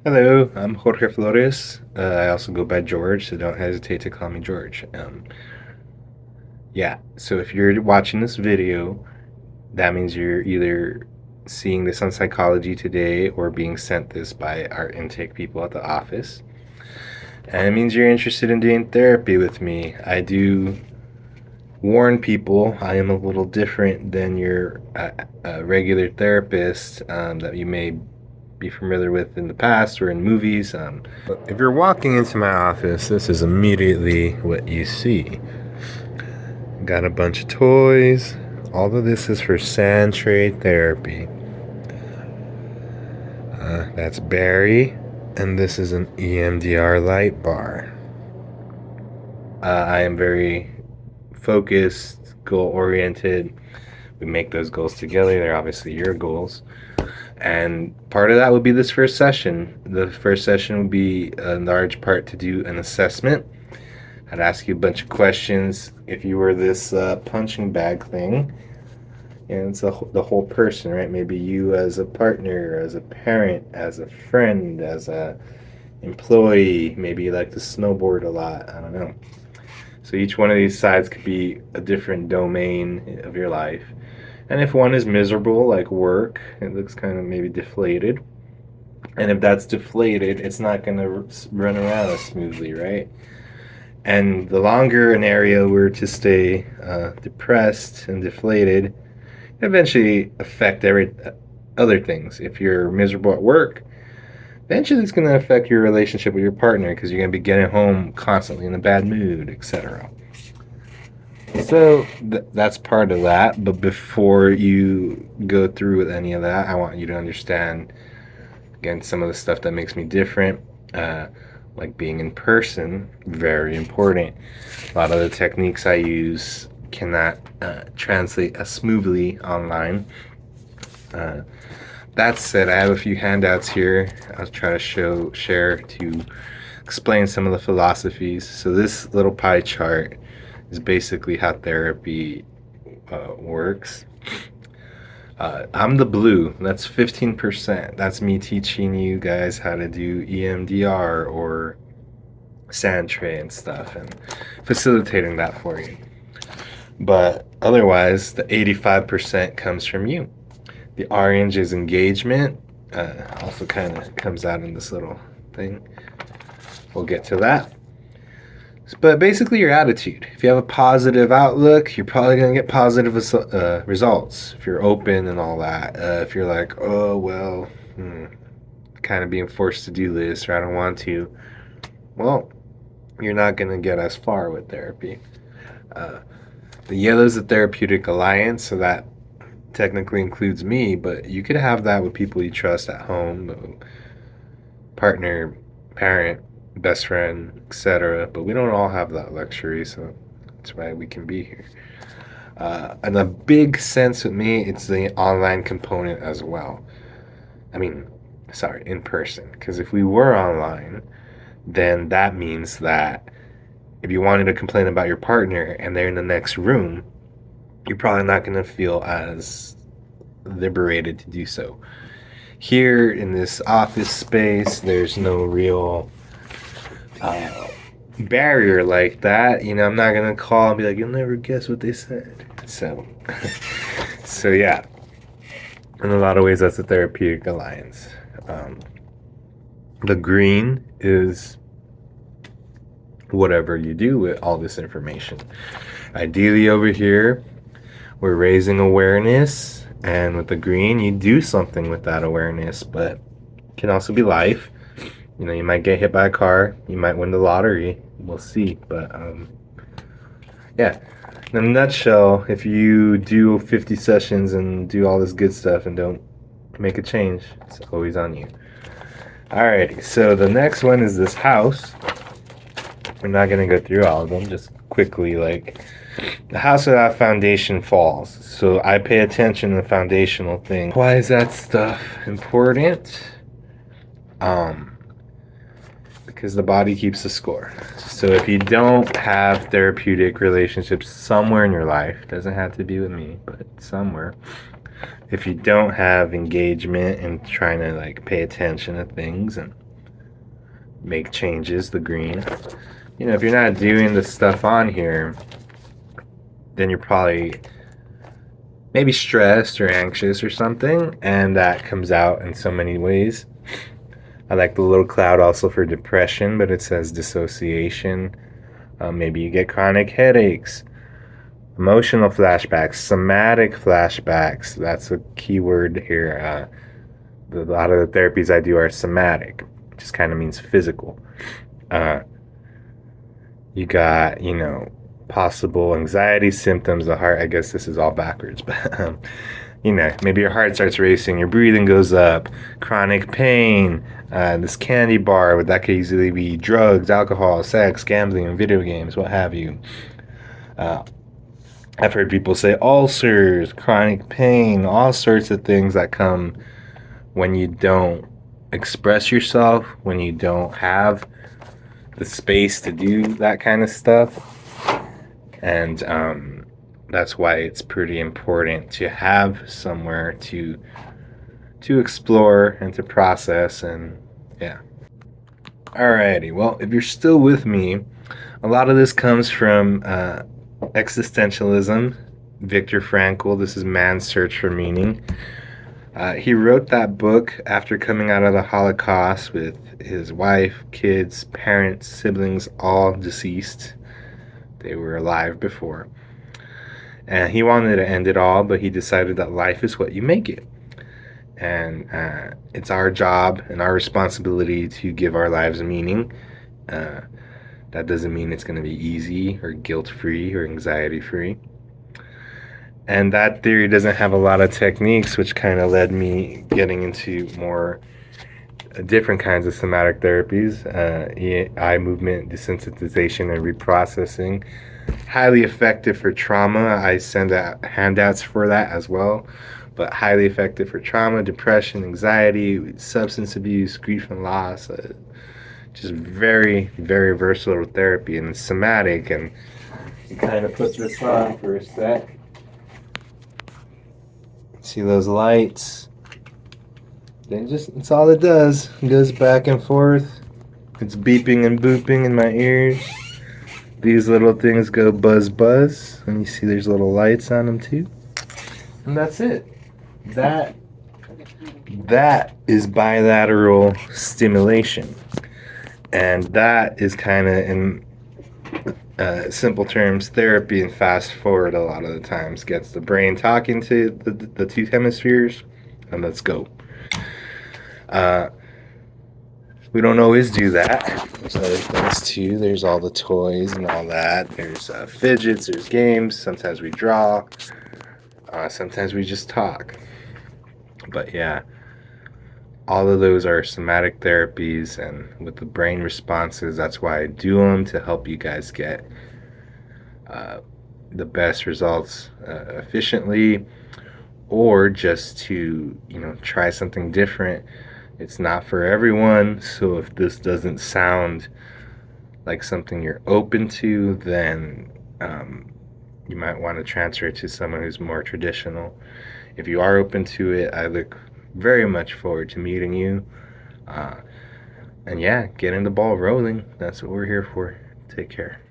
Hello, I'm Jorge Flores. I also go by George, so don't hesitate to call me George. Yeah, so if you're watching this video, that means you're either seeing this on Psychology Today or being sent this by our intake people at the office. And it means you're interested in doing therapy with me. I do warn people I am a little different than your regular therapist that you may be familiar with in the past or in movies. If you're walking into my office, this is immediately what you see. Got a bunch of toys. All of this is for sand trade therapy. That's Barry, and this is an EMDR light bar. I am very focused, goal oriented. We make those goals together. They're obviously your goals. And part of that would be this first session. The first session would be a large part to do an assessment. I'd ask you a bunch of questions. If you were this punching bag thing, and it's the whole person, right? Maybe you as a partner, as a parent, as a friend, as a employee. Maybe you like to snowboard a lot. I don't know. So each one of these sides could be a different domain of your life. And if one is miserable, like work, it looks kind of maybe deflated. And if that's deflated, it's not going to run around as smoothly, right? And the longer an area were to stay depressed and deflated, eventually affect every other things. If you're miserable at work, eventually it's going to affect your relationship with your partner because you're going to be getting home constantly in a bad mood, etc. So that's part of that. But before you go through with any of that, I want you to understand again some of the stuff that makes me different. Like being in person, very important. A lot of the techniques I use cannot translate as smoothly online. Uh, that said, I have a few handouts here. I'll try to share to explain some of the philosophies. So this little pie chart is basically how therapy works. I'm the blue. That's 15%. That's me teaching you guys how to do EMDR or sand tray and stuff and facilitating that for you. But otherwise, the 85% comes from you. The orange is engagement. Also kind of comes out in this little thing. We'll get to that. But basically, your attitude. If you have a positive outlook, you're probably going to get positive results. If you're open and all that. If you're like, oh, well, kind of being forced to do this or I don't want to, well, you're not going to get as far with therapy. The yellow is the therapeutic alliance, so that technically includes me, but you could have that with people you trust at home, partner, parent, best friend, etc. But we don't all have that luxury, so that's why we can be here. And a big sense with me, it's the online component as well. I mean, sorry, in person. Because if we were online, then that means that if you wanted to complain about your partner and they're in the next room, you're probably not going to feel as liberated to do so. Here in this office space, there's no real barrier like that. You know, I'm not going to call and be like, you'll never guess what they said. So, so yeah. In a lot of ways, that's a therapeutic alliance. The green is whatever you do with all this information. Ideally, over here, we're raising awareness, and with the green, you do something with that awareness, but it can also be life. You know, you might get hit by a car, you might win the lottery, we'll see. But yeah, in a nutshell, if you do 50 sessions and do all this good stuff and don't make a change, it's always on you. Alrighty, so the next one is this house. We're not going to go through all of them, just quickly, like, the house without foundation falls. So I pay attention to the foundational thing. Why is that stuff important? Because the body keeps the score. So if you don't have therapeutic relationships somewhere in your life, doesn't have to be with me, but somewhere, if you don't have engagement and trying to like pay attention to things and make changes, the green. If you're not doing the stuff on here, then you're probably maybe stressed or anxious or something, and that comes out in so many ways. I like the little cloud also for depression, but it says dissociation. Maybe you get chronic headaches, emotional flashbacks, somatic flashbacks. That's a key word here. A lot of the therapies I do are somatic, which just kind of means physical. Uh, you got, possible anxiety symptoms. The heart, I guess this is all backwards, but maybe your heart starts racing, your breathing goes up, chronic pain, this candy bar, but that could easily be drugs, alcohol, sex, gambling, video games, what have you. I've heard people say ulcers, chronic pain, all sorts of things that come when you don't express yourself, when you don't have the space to do that kind of stuff. And that's why it's pretty important to have somewhere to explore and to process. And yeah. Alrighty, well, if you're still with me, a lot of this comes from existentialism. Viktor Frankl, this is Man's Search for Meaning. He wrote that book after coming out of the Holocaust with his wife, kids, parents, siblings, all deceased. They were alive before. And he wanted to end it all, but he decided that life is what you make it. And it's our job and our responsibility to give our lives a meaning. That doesn't mean it's going to be easy or guilt-free or anxiety-free. And that theory doesn't have a lot of techniques, which kind of led me getting into more different kinds of somatic therapies, eye movement desensitization and reprocessing. Highly effective for trauma. I send out handouts for that as well, but highly effective for trauma, depression, anxiety, substance abuse, grief and loss. Just very, very versatile therapy, and it's somatic. And you kind of put this on for a sec. See those lights? Then it's all it does. It goes back and forth. It's beeping and booping in my ears. These little things go buzz buzz, and you see there's little lights on them too. And that's it. That is bilateral stimulation. And that is kind of, in simple terms, therapy. And fast forward a lot of the times gets the brain talking to the two hemispheres, and let's go. We don't always do that. There's other things too. There's all the toys and all that. There's fidgets, there's games. Sometimes we draw. Sometimes we just talk. But yeah, all of those are somatic therapies, and with the brain responses, that's why I do them, to help you guys get the best results efficiently, or just to try something different. It's not for everyone, so if this doesn't sound like something you're open to, then you might want to transfer it to someone who's more traditional. If you are open to it, I look very much forward to meeting you. And yeah, getting the ball rolling. That's what we're here for. Take care.